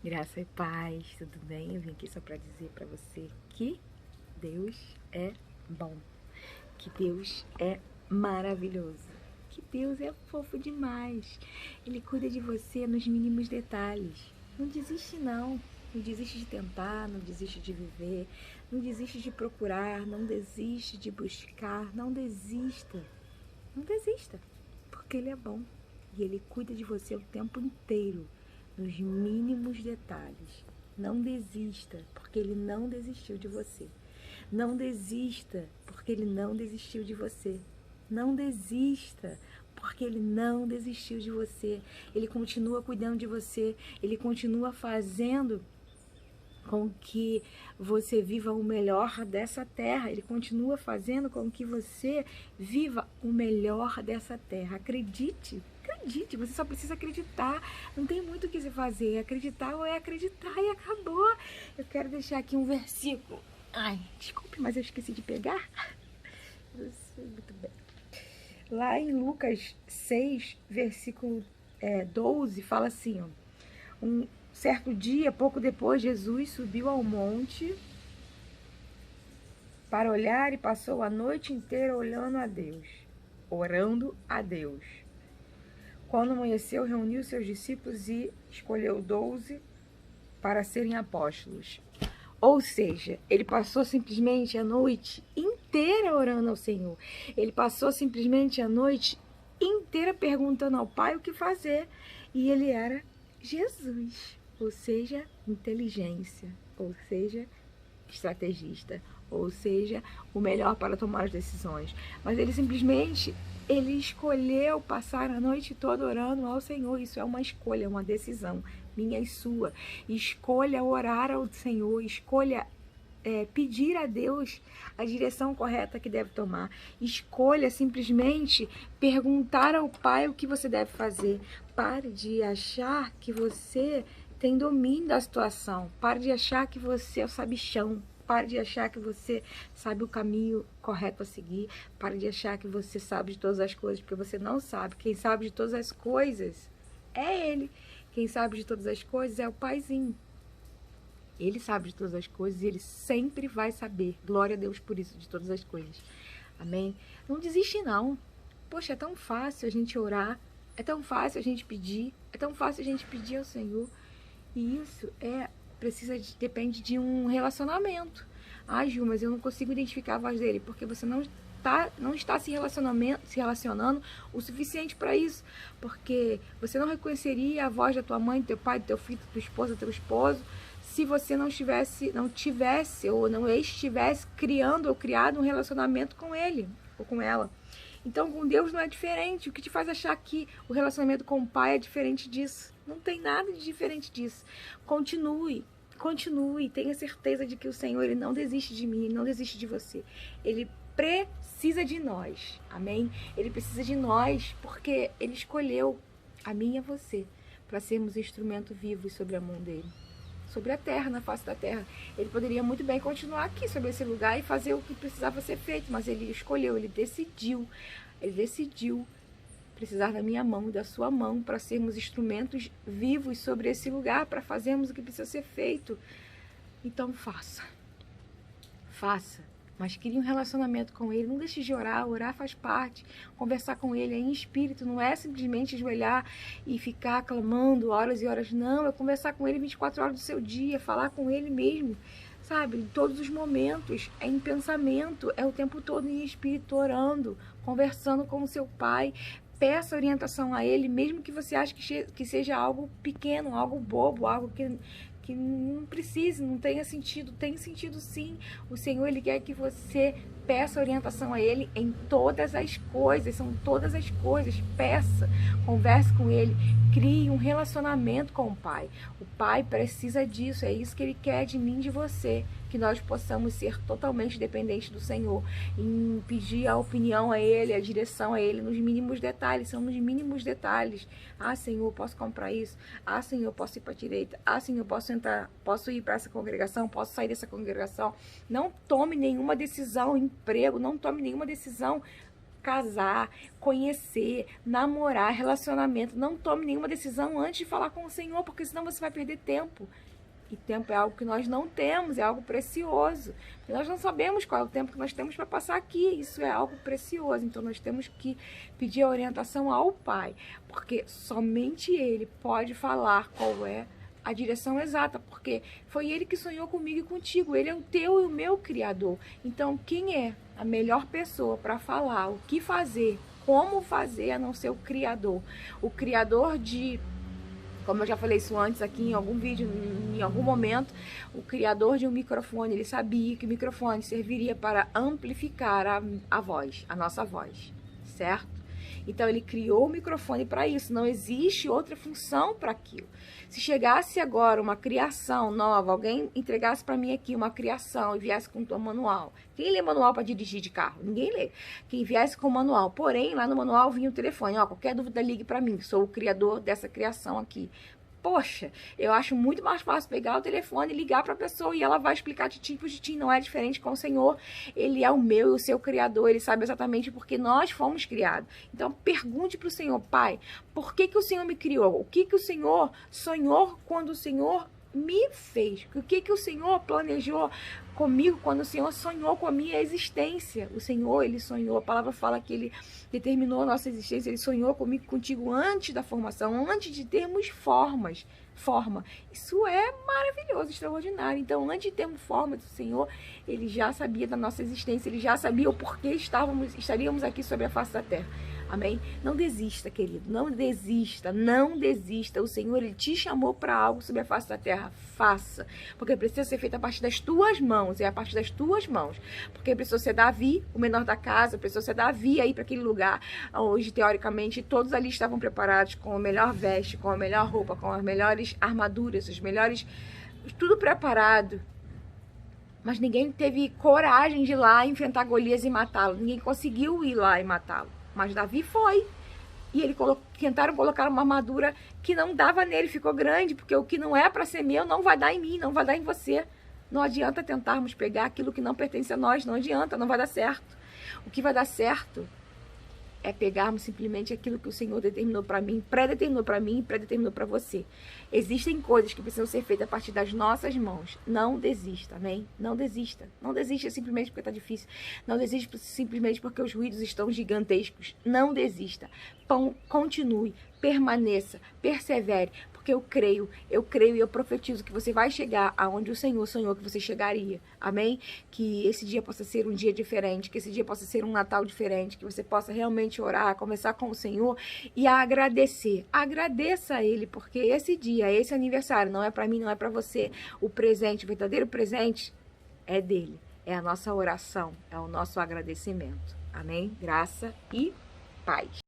Graça e paz, tudo bem? Eu vim aqui só para dizer para você que Deus é bom, que Deus é maravilhoso, que Deus é fofo demais. Ele cuida de você nos mínimos detalhes. Não desiste não, não desiste de tentar, não desiste de viver, não desiste de procurar, não desiste de buscar, não desista, não desista, porque Ele é bom e Ele cuida de você o tempo inteiro. Nos mínimos detalhes. Não desista, porque Ele não desistiu de você. Não desista, porque Ele não desistiu de você. Não desista, porque Ele não desistiu de você. Ele continua cuidando de você. Ele continua fazendo com que você viva o melhor dessa terra. Ele continua fazendo com que você viva o melhor dessa terra. Acredite. Acredite, você só precisa acreditar. Não tem muito o que se fazer. Acreditar ou é acreditar e acabou. Eu quero deixar aqui um versículo. Ai, desculpe, mas eu esqueci de pegar. Muito bem. Lá em Lucas 6, versículo 12, fala assim, ó. Um certo dia, pouco depois, Jesus subiu ao monte para olhar e passou a noite inteira olhando a Deus, orando a Deus. Quando amanheceu, reuniu seus discípulos e escolheu 12 para serem apóstolos. Ou seja, ele passou simplesmente a noite inteira orando ao Senhor. Ele passou simplesmente a noite inteira perguntando ao Pai o que fazer. E ele era Jesus, ou seja, inteligência, ou seja, estrategista, ou seja, o melhor para tomar as decisões. Mas ele simplesmente, ele escolheu passar a noite toda orando ao Senhor. Isso é uma escolha, uma decisão, minha e sua. Escolha orar ao Senhor, escolha pedir a Deus a direção correta que deve tomar. Escolha simplesmente perguntar ao Pai o que você deve fazer. Pare de achar que você tem domínio da situação. Pare de achar que você é o sabichão. Pare de achar que você sabe o caminho correto a seguir. Pare de achar que você sabe de todas as coisas, porque você não sabe. Quem sabe de todas as coisas é Ele. Quem sabe de todas as coisas é o Paizinho. Ele sabe de todas as coisas e Ele sempre vai saber. Glória a Deus por isso, de todas as coisas. Amém? Não desiste não. Poxa, é tão fácil a gente orar. É tão fácil a gente pedir. É tão fácil a gente pedir ao Senhor. E isso depende de um relacionamento. Ah, Ju, mas eu não consigo identificar a voz dele, porque você não está se relacionando o suficiente para isso, porque você não reconheceria a voz da tua mãe, do teu pai, do teu filho, da tua esposa, do teu esposo, se você não tivesse ou não estivesse criando ou criado um relacionamento com ele ou com ela. Então, com Deus não é diferente. O que te faz achar que o relacionamento com o Pai é diferente disso? Não tem nada de diferente disso. Continue, tenha certeza de que o Senhor, Ele não desiste de mim, Ele não desiste de você. Ele precisa de nós, amém? Ele precisa de nós porque Ele escolheu a mim e a você para sermos instrumento vivo sobre a mão dEle, sobre a terra, na face da terra. Ele poderia muito bem continuar aqui sobre esse lugar e fazer o que precisava ser feito, mas Ele escolheu, Ele decidiu precisar da minha mão e da sua mão para sermos instrumentos vivos sobre esse lugar, para fazermos o que precisa ser feito. Então faça, mas crie um relacionamento com Ele. Não deixe de orar, orar faz parte. Conversar com Ele é em espírito, não é simplesmente ajoelhar e ficar clamando horas e horas. Não, é conversar com Ele 24 horas do seu dia, falar com Ele mesmo, sabe? Em todos os momentos, é em pensamento, é o tempo todo em espírito, orando, conversando com o seu Pai. Peça orientação a Ele, mesmo que você ache que seja algo pequeno, algo bobo, algo que não precise, não tenha sentido. Tem sentido sim. O Senhor, Ele quer que você peça orientação a Ele em todas as coisas, são todas as coisas. Peça, converse com Ele, crie um relacionamento com o Pai. O Pai precisa disso, é isso que Ele quer de mim e de você, que nós possamos ser totalmente dependentes do Senhor, em pedir a opinião a Ele, a direção a Ele, nos mínimos detalhes, são nos mínimos detalhes. Ah, Senhor, posso comprar isso? Ah, Senhor, posso ir para a direita? Ah, Senhor, posso ir para essa congregação? Posso sair dessa congregação? Não tome nenhuma decisão, emprego, não tome nenhuma decisão casar, conhecer, namorar, relacionamento. Não tome nenhuma decisão antes de falar com o Senhor, porque senão você vai perder tempo. E tempo é algo que nós não temos, é algo precioso. E nós não sabemos qual é o tempo que nós temos para passar aqui. Isso é algo precioso. Então nós temos que pedir a orientação ao Pai, porque somente Ele pode falar qual é a direção exata, porque foi Ele que sonhou comigo e contigo. Ele é o teu e o meu Criador. Então quem é a melhor pessoa para falar o que fazer, como fazer, a não ser o Criador? O Criador de... Como eu já falei isso antes aqui em algum vídeo, em algum momento, o criador de um microfone, ele sabia que o microfone serviria para amplificar a voz, a nossa voz, certo? Então ele criou o microfone para isso, não existe outra função para aquilo. Se chegasse agora uma criação nova, alguém entregasse para mim aqui uma criação e viesse com um manual. Quem lê manual para dirigir de carro? Ninguém lê. Quem viesse com o manual, porém lá no manual vinha o telefone, ó, qualquer dúvida ligue para mim, sou o criador dessa criação aqui. Poxa, eu acho muito mais fácil pegar o telefone e ligar para a pessoa e ela vai explicar de tim por de tim. Não é diferente com o Senhor. Ele é o meu e o seu Criador. Ele sabe exatamente porque nós fomos criados. Então, pergunte para o Senhor, Pai, por que o Senhor me criou? O que o Senhor sonhou quando o Senhor me fez? O que o Senhor planejou comigo quando o Senhor sonhou com a minha existência? O Senhor, Ele sonhou. A palavra fala que Ele determinou a nossa existência. Ele sonhou comigo e contigo antes da formação, antes de termos forma. Isso é maravilhoso, extraordinário. Então, antes de termos forma do Senhor, Ele já sabia da nossa existência. Ele já sabia o porquê estaríamos aqui sobre a face da terra. Amém? Não desista, querido. Não desista. Não desista. O Senhor, Ele te chamou para algo sobre a face da terra. Faça. Porque precisa ser feito a partir das tuas mãos. É a partir das tuas mãos. Porque precisou ser Davi, o menor da casa. Precisou ser Davi aí para aquele lugar. Hoje, teoricamente, todos ali estavam preparados com a melhor veste, com a melhor roupa, com as melhores armaduras, os melhores... Tudo preparado. Mas ninguém teve coragem de ir lá enfrentar Golias e matá-lo. Ninguém conseguiu ir lá e matá-lo. Mas Davi foi. E ele tentaram colocar uma armadura que não dava nele, ficou grande, porque o que não é para ser meu não vai dar em mim, não vai dar em você. Não adianta tentarmos pegar aquilo que não pertence a nós, não adianta, não vai dar certo. O que vai dar certo é pegarmos simplesmente aquilo que o Senhor determinou para mim, pré-determinou para mim e pré-determinou para você. Existem coisas que precisam ser feitas a partir das nossas mãos. Não desista, amém? Não desista. Não desista simplesmente porque está difícil. Não desista simplesmente porque os ruídos estão gigantescos. Não desista. Continue, permaneça, persevere, porque eu creio e eu profetizo que você vai chegar aonde o Senhor sonhou que você chegaria, amém? Que esse dia possa ser um dia diferente, que esse dia possa ser um Natal diferente, que você possa realmente orar, conversar com o Senhor e agradecer. Agradeça a Ele, porque esse dia, esse aniversário não é para mim, não é para você. O presente, o verdadeiro presente é dele, é a nossa oração, é o nosso agradecimento, amém? Graça e paz.